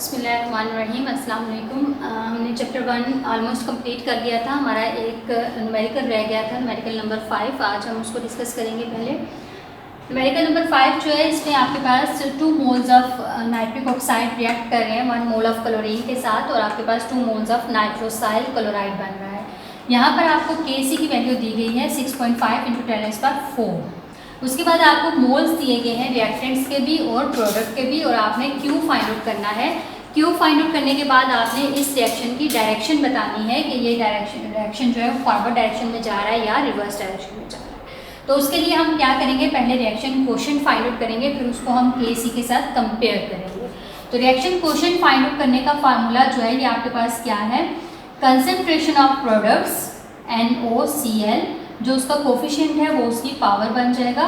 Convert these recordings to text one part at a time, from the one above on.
बिस्मिल्लाहिर्रहमानिर्रहीम। अस्सलाम वालेकुम। हमने चैप्टर 1 ऑलमोस्ट कंप्लीट कर लिया था। हमारा एक न्यूमेरिकल रह गया था, न्यूमेरिकल नंबर 5। आज हम उसको डिस्कस करेंगे। पहले न्यूमेरिकल नंबर 5 जो है, इसमें आपके पास 2 moles of nitric oxide react कर रहे हैं 1 मोल ऑफ क्लोरीन के साथ, और आपके पास 2 मोल्स ऑफ नाइट्रोसाइल क्लोराइड बन रहा है। यहाँ पर आपको Kc की वैल्यू दी गई है 6.5 × 10⁴। उसके बाद आपको मोल्स दिए गए हैं रिएक्टेंट्स के भी और प्रोडक्ट के भी, और आपने Q फाइंड आउट करना है। Q फाइंड आउट करने के बाद आपने इस रिएक्शन की डायरेक्शन बतानी है कि ये रिएक्शन जो है फॉरवर्ड डायरेक्शन में जा रहा है या रिवर्स डायरेक्शन में जा रहा है। तो उसके लिए हम क्या करेंगे, पहले रिएक्शन कोशेंट फाइंड आउट करेंगे, फिर उसको हम Kc के साथ कंपेयर करेंगे। तो रिएक्शन कोशेंट फाइंड आउट करने का फार्मूला जो है, ये आपके पास क्या है, कंसंट्रेशन ऑफ प्रोडक्ट्स NOCl, जो उसका कोफिशिएंट है वो उसकी पावर बन जाएगा।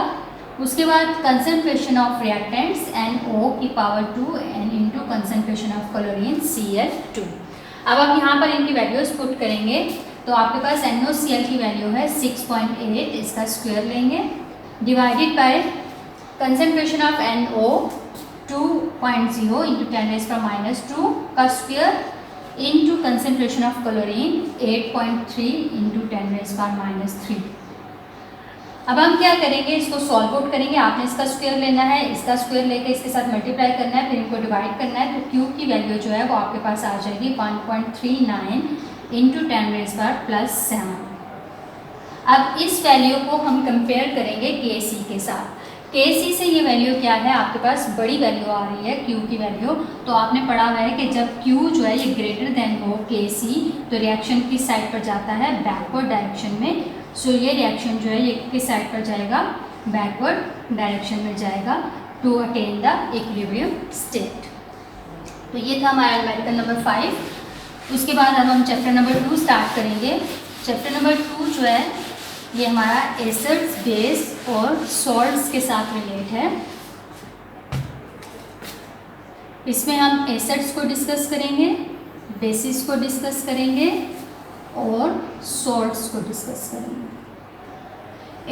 उसके बाद कंसंट्रेशन ऑफ रिएक्टेंट्स NO की power 2 and into concentration of chlorine Cl2। अब आप यहाँ पर इनकी वैल्यूज पुट करेंगे तो आपके पास NOCl की वैल्यू है 6.8, इसका स्क्वायर लेंगे, divided by concentration of NO 2.0 × 10⁻² का square into concentration of chlorine 8.3 × 10⁻3। अब हम क्या करेंगे, इसको सॉल्व आउट करेंगे। आपने इसका स्क्वायर लेना है, इसका स्क्वायर लेके इसके साथ मल्टीप्लाई करना है, फिर इनको डिवाइड करना है। तो Q की वैल्यू जो है वो आपके पास आ जाएगी 1.39 × 10⁻7। अब इस वैल्यू को हम कंपेयर करेंगे Kc के साथ। Kc से ये वैल्यू क्या है, आपके पास बड़ी वैल्यू आ रही है Q की वैल्यू। तो आपने पढ़ा हुआ है कि जब Q जो है ये ग्रेटर देन हो Kc, तो रिएक्शन किस साइड पर जाता है, बैकवर्ड डायरेक्शन में। सो ये रिएक्शन जो है ये किस साइड पर जाएगा, बैकवर्ड डायरेक्शन में जाएगा to attain the equilibrium state. तो ये था हमारा न्यूमेरिकल नंबर 5। उसके बाद अब हम चैप्टर नंबर 2 स्टार्ट करेंगे। चैप्टर नंबर 2 जो है ये हमारा एसिड्स, बेस और सॉल्ट्स के साथ रिलेट है। इसमें हम एसिड्स को डिस्कस करेंगे, बेसिस को डिस्कस करेंगे और सॉल्ट्स को डिस्कस करेंगे।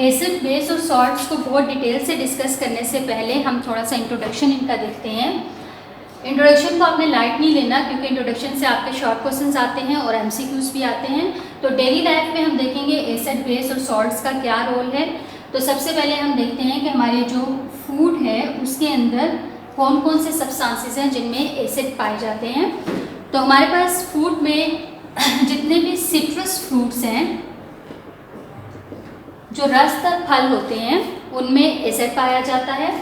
एसिड, बेस और सॉल्ट्स को बहुत डिटेल से डिस्कस करने से पहले हम थोड़ा सा इंट्रोडक्शन इनका देखते हैं। इंट्रोडक्शन को आपने लाइट नहीं लेना, क्योंकि इंट्रोडक्शन से आपके शॉर्ट क्वेश्चंस आते हैं और MCQs भी आते हैं। तो डेली लाइफ में हम देखेंगे एसिड, बेस और सॉल्ट्स का क्या रोल है। तो सबसे पहले हम देखते हैं कि हमारे जो फूड है उसके अंदर कौन कौन से सब्सटेंसेस हैं जिनमें एसिड पाए जाते हैं। तो हमारे पास फूड में जितने भी सिट्रस फ्रूट्स हैं, जो रसदार फल होते हैं, उनमें एसिड पाया जाता है।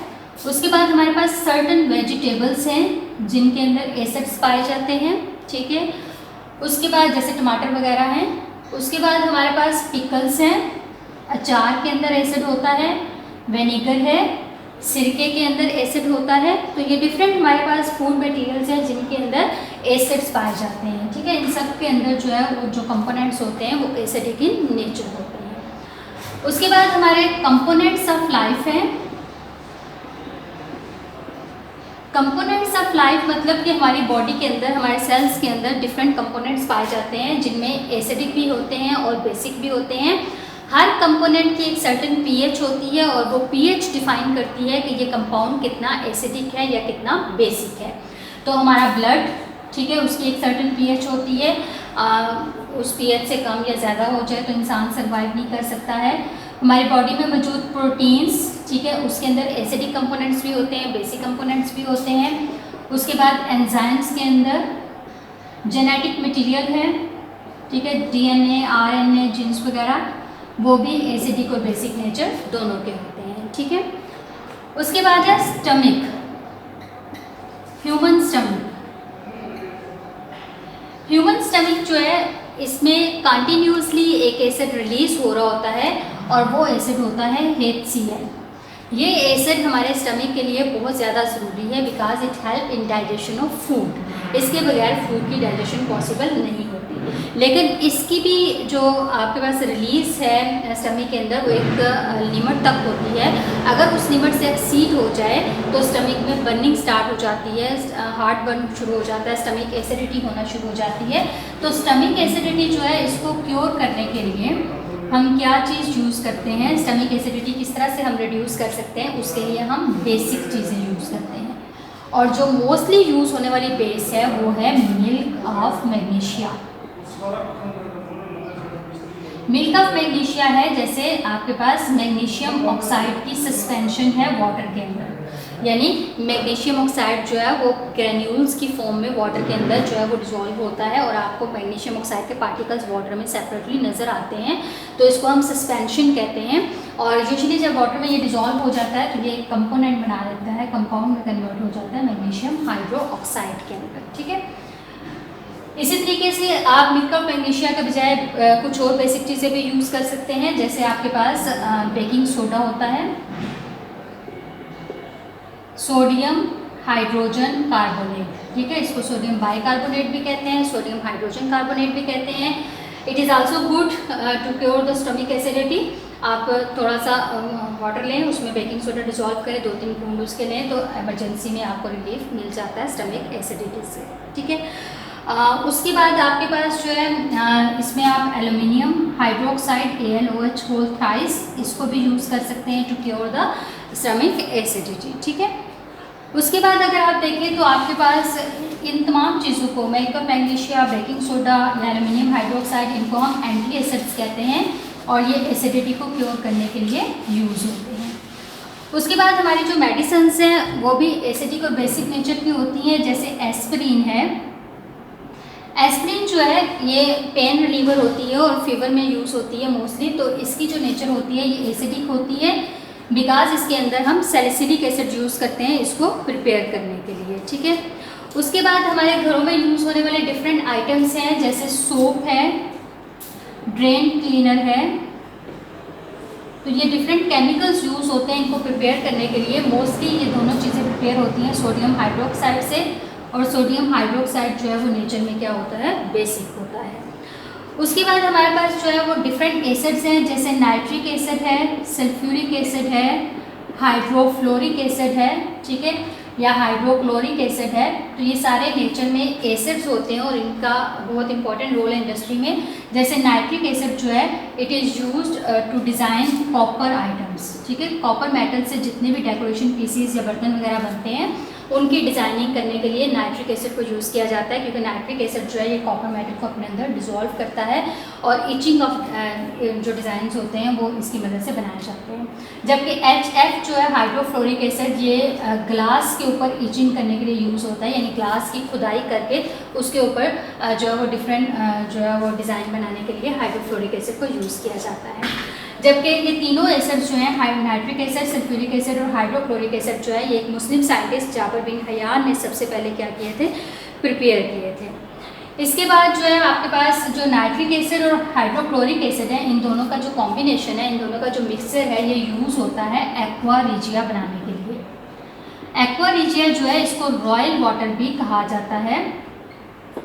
उसके बाद हमारे पास सर्टन वेजिटेबल्स हैं जिनके अंदर एसिड्स पाए जाते हैं, ठीक है। उसके बाद जैसे टमाटर वगैरह हैं। उसके बाद हमारे पास पिकल्स हैं, अचार के अंदर एसिड होता है, विनेगर है, सिरके के अंदर एसिड होता है। तो ये डिफरेंट हमारे पास फूड मटेरियल्स हैं जिनके अंदर एसिड्स पाए जाते हैं, ठीक है। इन सब के अंदर जो है वो जो कंपोनेंट्स होते हैं वो एसिडिक इन नेचर होते हैं। उसके बाद हमारे कंपोनेंट्स ऑफ लाइफ हैं। कंपोनेंट्स ऑफ लाइफ मतलब कि हमारी बॉडी के अंदर, हमारे सेल्स के अंदर डिफरेंट कंपोनेंट्स पाए जाते हैं जिनमें एसिडिक भी होते हैं और बेसिक भी होते हैं। हर कंपोनेंट की एक सर्टेन pH होती है और वो pH डिफाइन करती है कि ये कंपाउंड कितना एसिडिक है या कितना बेसिक है। तो हमारा ब्लड, ठीक है, उसकी एक सर्टेन pH होती है। उस pH से कम या ज़्यादा हो जाए तो इंसान सर्वाइव नहीं कर सकता है। हमारी बॉडी में मौजूद प्रोटीन्स, ठीक है, उसके अंदर एसिडिक कंपोनेंट्स भी होते हैं, बेसिक कंपोनेंट्स भी होते हैं। उसके बाद एंजाइम्स के अंदर जेनेटिक मटेरियल है, ठीक है, DNA, RNA, जीन्स वगैरह, वो भी एसिडिक और बेसिक नेचर दोनों के होते हैं, ठीक है। उसके बाद है stomach, human stomach. Human stomach जो है, इसमें कंटिन्यूसली एक एसिड रिलीज हो रहा होता है और वो एसिड होता है HCl। ये एसिड हमारे स्टमक के लिए बहुत ज़्यादा ज़रूरी है, because it help in digestion of food. इसके बगैर फूड की डाइजेशन पॉसिबल नहीं होती। लेकिन इसकी भी जो आपके पास रिलीज़ है स्टमक के अंदर, वो एक लिमिट तक होती है। अगर उस लिमिट से एक्सीड हो जाए तो स्टमक में बर्निंग स्टार्ट हो जाती है, हार्ट बर्न शुरू हो जाता है, स्टमक एसिडिटी होना शुरू हो जाती है। तो स्टमक एसिडिटी जो है, इसको क्योर करने के लिए हम क्या चीज़ यूज़ करते हैं, स्टमक एसिडिटी किस तरह से हम रिड्यूस कर सकते हैं, उसके लिए हम बेसिक चीज़ें यूज़ करते हैं। और जो मोस्टली यूज़ होने वाली बेस है वो है milk of magnesia. Milk of magnesia है, जैसे आपके पास मैग्नीशियम ऑक्साइड की सस्पेंशन है वाटर के अंदर, यानी मैग्नीशियम ऑक्साइड जो है वो ग्रेन्यूल्स की फॉर्म में वाटर के अंदर जो है वो डिसॉल्व होता है और आपको मैग्नीशियम ऑक्साइड के पार्टिकल्स वाटर में सेपरेटली नज़र आते हैं, तो इसको हम सस्पेंशन कहते हैं। और यूजुअली जब वाटर में ये डिसॉल्व हो जाता है तो ये एक कंपोनेंट बना देता है, कंपाउंड में कन्वर्ट हो जाता है मैग्नीशियम हाइड्रोक्साइड के अंदर, ठीक है। इसी तरीके से आप मिल्क ऑफ मैग्नीशिया के बजाय कुछ और बेसिक चीज़ें भी यूज़ कर सकते हैं, जैसे आपके पास बेकिंग सोडा होता है, सोडियम हाइड्रोजन कार्बोनेट, ठीक है, इसको सोडियम बाइकार्बोनेट भी कहते हैं, सोडियम हाइड्रोजन कार्बोनेट भी कहते हैं। It is also good to cure the stomach acidity. आप थोड़ा सा वाटर लें, उसमें बेकिंग सोडा डिसॉल्व करें, 2-3 बूंद उसके लें, तो इमरजेंसी में आपको रिलीफ मिल जाता है स्टमक एसिडिटी से, ठीक है। उसके बाद आपके पास जो है इसमें आप aluminium hydroxide AlOH whole thrice इसको भी यूज़ कर सकते हैं to cure the stomach acidity, ठीक है। उसके बाद अगर आप देखें तो आपके पास इन तमाम चीज़ों को milk of magnesia, baking soda या एल्यूमिनियम हाइड्रोक्साइड, इनको हम एंटी एसिड्स कहते हैं और ये एसिडिटी को क्योर करने के लिए यूज़ होते हैं। उसके बाद हमारी जो मेडिसिन्स हैं वो भी एसिडिक और बेसिक नेचर की होती हैं, जैसे एस्पिरिन है। एस्पिरिन जो है ये पेन रिलीवर होती है और फीवर में यूज़ होती है मोस्टली, तो इसकी जो नेचर होती है ये एसिडिक होती है बिकॉज इसके अंदर हम सैलिसिलिक एसिड यूज़ करते हैं इसको प्रिपेयर करने के लिए, ठीक है। उसके बाद हमारे घरों में यूज़ होने वाले डिफरेंट आइटम्स हैं, जैसे सोप है, ड्रेन क्लीनर है, तो ये डिफरेंट केमिकल्स यूज़ होते हैं इनको प्रिपेयर करने के लिए। मोस्टली ये दोनों चीज़ें प्रिपेयर होती हैं सोडियम हाइड्रोक्साइड से, और सोडियम हाइड्रोक्साइड जो है वो नेचर में क्या होता है, बेसिक होता है। उसके बाद हमारे पास जो है वो डिफरेंट एसिड्स हैं, जैसे नाइट्रिक एसिड है, सल्फ्यूरिक एसिड है, हाइड्रोफ्लोरिक एसिड है, ठीक है, या हाइड्रोक्लोरिक एसिड है। तो ये सारे नेचर में एसिड्स होते हैं और इनका बहुत इंपॉर्टेंट रोल है इंडस्ट्री में। जैसे नाइट्रिक एसिड जो है it is used to design copper items, ठीक है, कॉपर मेटल से जितने भी डेकोरेशन पीसीज या बर्तन वगैरह बनते हैं उनकी डिज़ाइनिंग करने के लिए नाइट्रिक एसिड को यूज़ किया जाता है, क्योंकि नाइट्रिक एसिड जो है ये कॉपर मेटल को अपने अंदर डिसॉल्व करता है और इचिंग ऑफ जो डिज़ाइंस होते हैं वो इसकी मदद से बनाए जाते हैं। जबकि HF जो है हाइड्रोफ्लोरिक एसिड ये ग्लास के ऊपर इचिंग करने के लिए यूज़ होता है, यानी ग्लास की खुदाई करके उसके ऊपर जो है वो डिफरेंट जो है वो डिज़ाइन बनाने के लिए हाइड्रोफ्लोरिक एसिड को यूज़ किया जाता है। जबकि ये तीनों एसिड्स जो हैं नाइट्रिक एसिड, सल्फ्यूरिक एसिड और हाइड्रोक्लोरिक एसिड जो है ये एक मुस्लिम साइंटिस्ट जाबर बिन हयान ने सबसे पहले क्या किए थे, प्रिपेयर किए थे। इसके बाद जो है आपके पास जो नाइट्रिक एसिड और हाइड्रोक्लोरिक एसिड है, इन दोनों का जो कॉम्बिनेशन है, इन दोनों का जो मिक्सचर है, ये यूज़ होता है एक्वा रिजिया बनाने के लिए। एक्वा रिजिया जो है इसको रॉयल वाटर भी कहा जाता है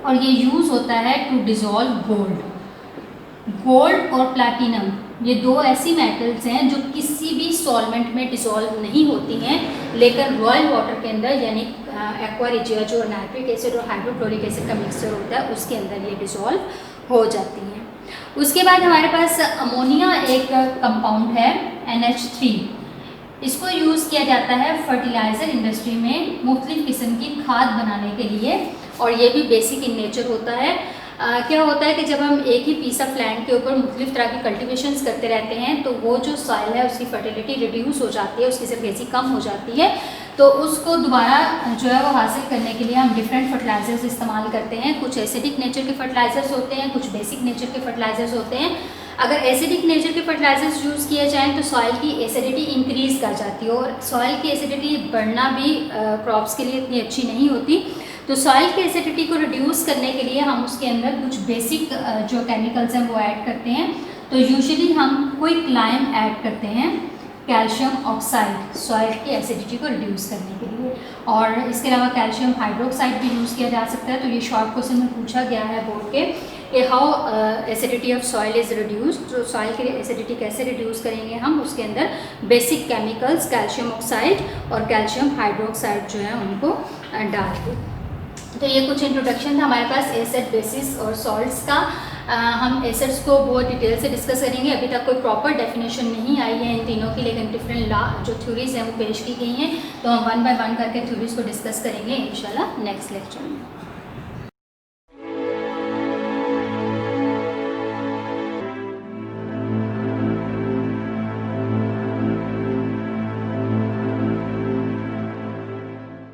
और ये यूज़ होता है टू डिज़ोल्व गोल्ड। गोल्ड और प्लैटिनम ये दो ऐसी मेटल्स हैं जो किसी भी सॉल्वेंट में डिसॉल्व नहीं होती हैं, लेकिन रॉयल वाटर के अंदर यानी एक्वा रिजिया जो नाइट्रिक एसिड और हाइड्रोक्लोरिक एसिड का मिक्सचर होता है उसके अंदर ये डिसॉल्व हो जाती हैं। उसके बाद हमारे पास अमोनिया एक कंपाउंड है NH3, इसको यूज़ किया जाता है फर्टिलाइज़र इंडस्ट्री में मुख्तलिफ़ किस्म की खाद बनाने के लिए और ये भी बेसिक इन नेचर होता है। क्या होता है कि जब हम एक ही पीस ऑफ लैंड के ऊपर मुख्तलिफ तरह की कल्टिवेशंस करते रहते हैं तो वो जो सॉइल है उसकी फर्टिलिटी रिड्यूस हो जाती है, उसकी सरगेज़ी कम हो जाती है, तो उसको दोबारा जो है वो हासिल करने के लिए हम डिफरेंट फर्टिलाइज़र्स इस्तेमाल करते हैं। कुछ एसिडिक नेचर के फर्टिलाइज़र्स होते हैं, कुछ बेसिक नेचर के फर्टिलाइज़र्स होते हैं। अगर एसिडिक नेचर के फर्टिलाइज़र्स यूज़ किए जाएँ तो सॉइल की एसिडिटी इंक्रीज़ कर जाती है और सॉइल की एसिडिटी बढ़ना भी क्रॉप्स के लिए इतनी अच्छी नहीं होती। तो सॉइल की एसिडिटी को रिड्यूस करने के लिए हम उसके अंदर कुछ बेसिक जो केमिकल्स हैं वो ऐड करते हैं। तो यूजुअली हम क्विक लाइम ऐड करते हैं, कैल्शियम ऑक्साइड, सॉइल की एसिडिटी को रिड्यूस करने के लिए, और इसके अलावा कैल्शियम हाइड्रोक्साइड भी यूज़ किया जा सकता है। तो ये शॉर्ट क्वेश्चन में पूछा गया है बोर्ड के कि how acidity of soil is reduce, तो सॉइल की एसिडिटी कैसे रिड्यूस करेंगे हम, उसके अंदर बेसिक केमिकल्स कैल्शियम ऑक्साइड और कैल्शियम हाइड्रोक्साइड जो है उनको डाल के। तो ये कुछ इंट्रोडक्शन था हमारे पास एसिड, बेसिस और सॉल्ट्स का। हम एसिड्स को बहुत डिटेल से डिस्कस करेंगे। अभी तक कोई प्रॉपर डेफिनेशन नहीं आई है इन तीनों की, लेकिन डिफरेंट जो थ्योरीज हैं वो पेश की गई हैं तो हम वन बाय वन करके थ्योरीज को डिस्कस करेंगे इंशाल्लाह नेक्स्ट लेक्चर में।